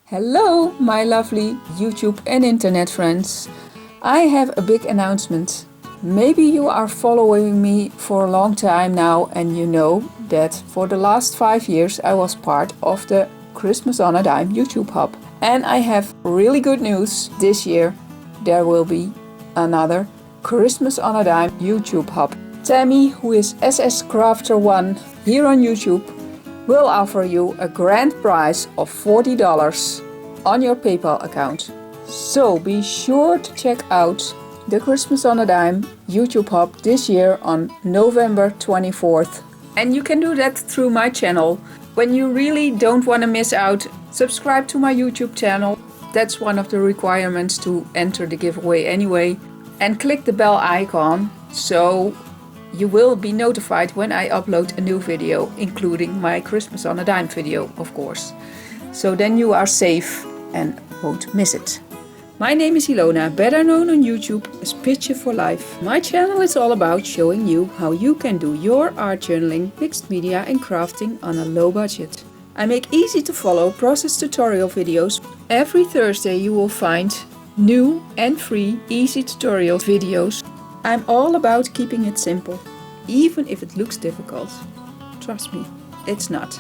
Hello, my lovely YouTube and internet friends. I have a big announcement. Maybe you are following me for a long time now and you know that for the last 5 years I was part of the Christmas on a Dime YouTube Hub. And I have really good news. This year there will be another Christmas on a Dime YouTube Hub. Tammy, who is SS Crafter 1 here on YouTube, will offer you a grand prize of $40 on your PayPal account. So be sure to check out the Christmas on a Dime YouTube Hub this year on November 24th. And you can do that through my channel. When you really don't want to miss out, subscribe to my YouTube channel. That's one of the requirements to enter the giveaway anyway. And click the bell icon so you will be notified when I upload a new video, including my Christmas on a Dime video, of course. So then you are safe and won't miss it. My name is Ilona, better known on YouTube as Picture for Life. My channel is all about showing you how you can do your art journaling, mixed media and crafting on a low budget. I make easy to follow process tutorial videos. Every Thursday you will find new and free easy tutorial videos. I'm all about keeping it simple, even if it looks difficult. Trust me, it's not.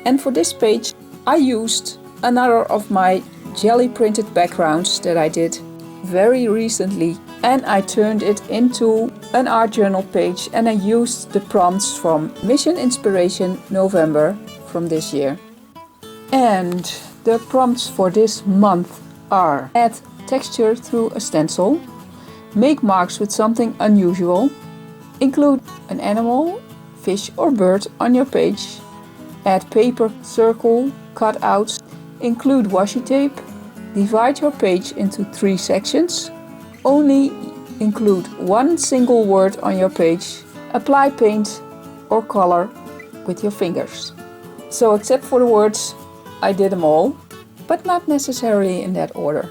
And for this page I used another of my jelly printed backgrounds that I did very recently, and I turned it into an art journal page, and I used the prompts from Mission Inspiration November from this year. And the prompts for this month are: add texture through a stencil, make marks with something unusual, include an animal, fish or bird on your page, add paper, circle, cutouts, include washi tape, divide your page into 3 sections, only include one single word on your page, apply paint or color with your fingers. So except for the words, I did them all, but not necessarily in that order.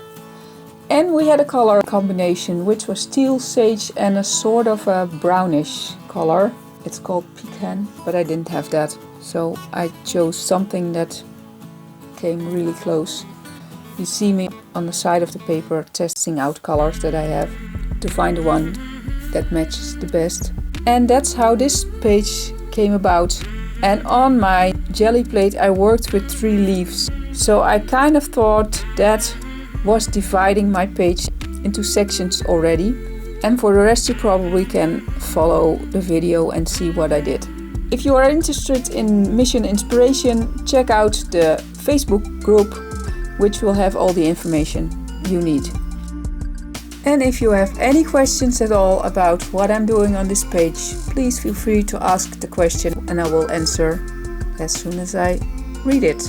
And we had a color combination which was teal, sage and a sort of a brownish color. It's called pecan, but I didn't have that. So I chose something that came really close. You see me on the side of the paper testing out colors that I have to find the one that matches the best. And that's how this page came about. And on my jelly plate I worked with 3 leaves. So I kind of thought that was dividing my page into sections already. And for the rest you probably can follow the video and see what I did. If you are interested in Mission Inspiration, check out the Facebook group, which will have all the information you need. And if you have any questions at all about what I'm doing on this page, please feel free to ask the question and I will answer as soon as I read it.